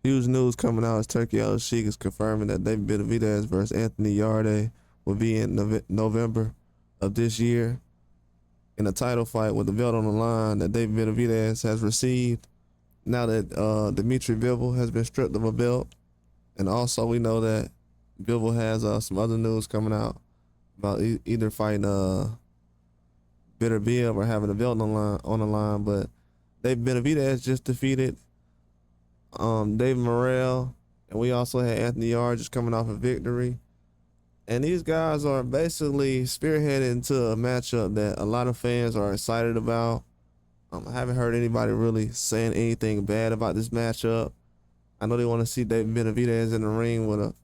Huge news coming out as Turkey Al-Sheikh is confirming that David Benavidez versus Anthony Yarde will be in November of this year in a title fight with the belt on the line that David Benavidez has received now that Dimitri Bivol has been stripped of a belt. And also we know that Bivol has some other news coming out about either fighting Bitter Bill or having a belt on the line. But David Benavidez just defeated David Morrell, and we also had Anthony Yarde just coming off a victory. And these guys are basically spearheaded into a matchup that a lot of fans are excited about. I haven't heard anybody really saying anything bad about this matchup. I know they want to see David Benavidez in the ring with a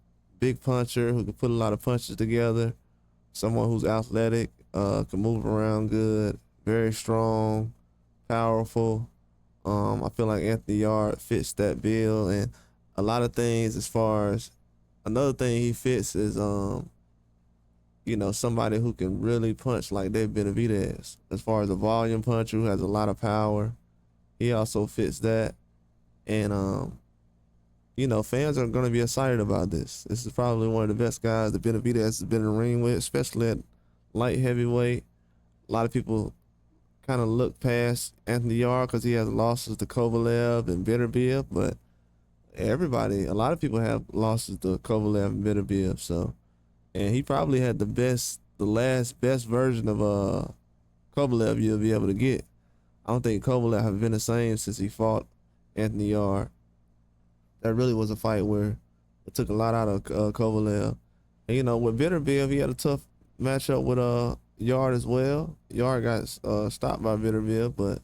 big puncher who can put a lot of punches together, someone who's athletic, can move around good, very strong, powerful. I feel like Anthony Yarde fits that bill, and a lot of things as far as another thing he fits is somebody who can really punch like David Benavidez. As far as a volume puncher who has a lot of power, he also fits that. And fans are going to be excited about this. This is probably one of the best guys that Benavidez has been in the ring with, especially at light heavyweight. A lot of people kind of look past Anthony Yarde because he has losses to Kovalev and Beterbiev, but a lot of people have losses to Kovalev and Beterbiev. So, and he probably had the last best version of Kovalev you'll be able to get. I don't think Kovalev have been the same since he fought Anthony Yarde. That really was a fight where it took a lot out of Kovalev. And with Beterbiev, he had a tough matchup with Yarde as well. Yarde got stopped by Beterbiev, but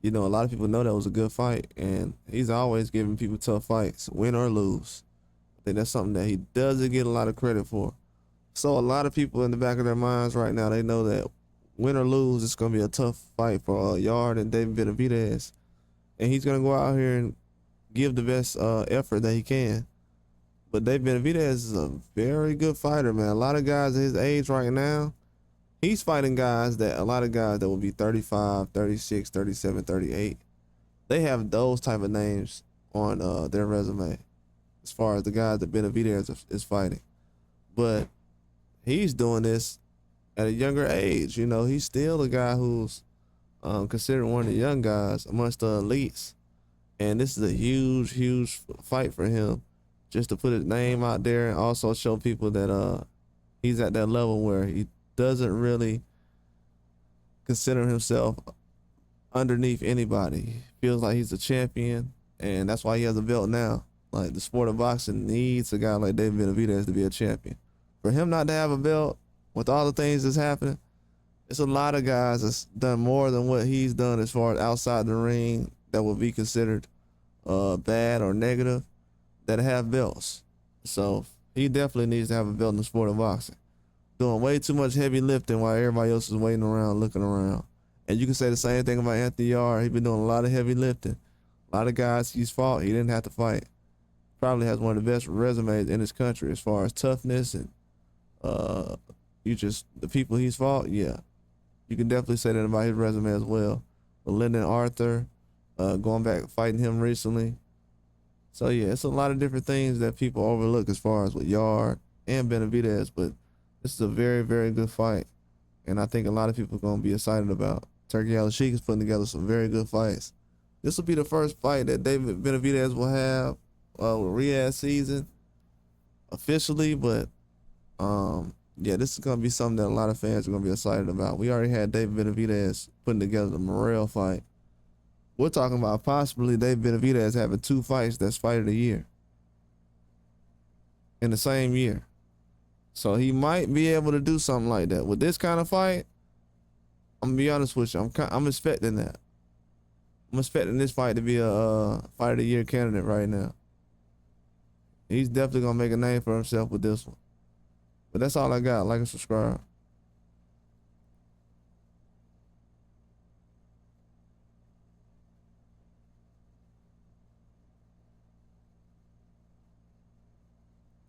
a lot of people know that was a good fight, and he's always giving people tough fights, win or lose. I think that's something that he doesn't get a lot of credit for. So a lot of people in the back of their minds right now, they know that win or lose, it's going to be a tough fight for Yarde and David Benavidez. And he's going to go out here and give the best effort that he can. But David Benavidez is a very good fighter, man. A lot of guys at his age right now, he's fighting a lot of guys that will be 35, 36, 37, 38. They have those type of names on their resume as far as the guys that Benavidez is fighting. But he's doing this at a younger age. He's still a guy who's considered one of the young guys amongst the elites. And this is a huge, huge fight for him, just to put his name out there and also show people that he's at that level where he doesn't really consider himself underneath anybody. He feels like he's a champion, and that's why he has a belt now. Like, the sport of boxing needs a guy like David Benavidez to be a champion. For him not to have a belt, with all the things that's happening, it's a lot of guys that's done more than what he's done as far as outside the ring that would be considered bad or negative that have belts. So he definitely needs to have a belt in the sport of boxing. Doing way too much heavy lifting while everybody else is waiting around, looking around. And you can say the same thing about Anthony Yarde. He's been doing a lot of heavy lifting. A lot of guys he's fought, he didn't have to fight. Probably has one of the best resumes in this country as far as toughness and the people he's fought. Yeah, you can definitely say that about his resume as well. But Lyndon Arthur, going back fighting him recently. So yeah, it's a lot of different things that people overlook as far as with Yarde and Benavidez, but this is a very, very good fight, and I think a lot of people are gonna be excited about. Turkey Al-Sheikh is putting together some very good fights. This will be the first fight that David Benavidez will have with Riyadh season officially, but yeah, this is gonna be something that a lot of fans are gonna be excited about. We already had David Benavidez putting together the Morrell fight. We're talking about possibly David Benavidez having 2 fights that's fight of the year in the same year. So he might be able to do something like that. With this kind of fight, I'm gonna be honest with you, I'm expecting that. I'm expecting this fight to be a fight of the year candidate right now. He's definitely gonna make a name for himself with this one. But that's all I got. Like and subscribe.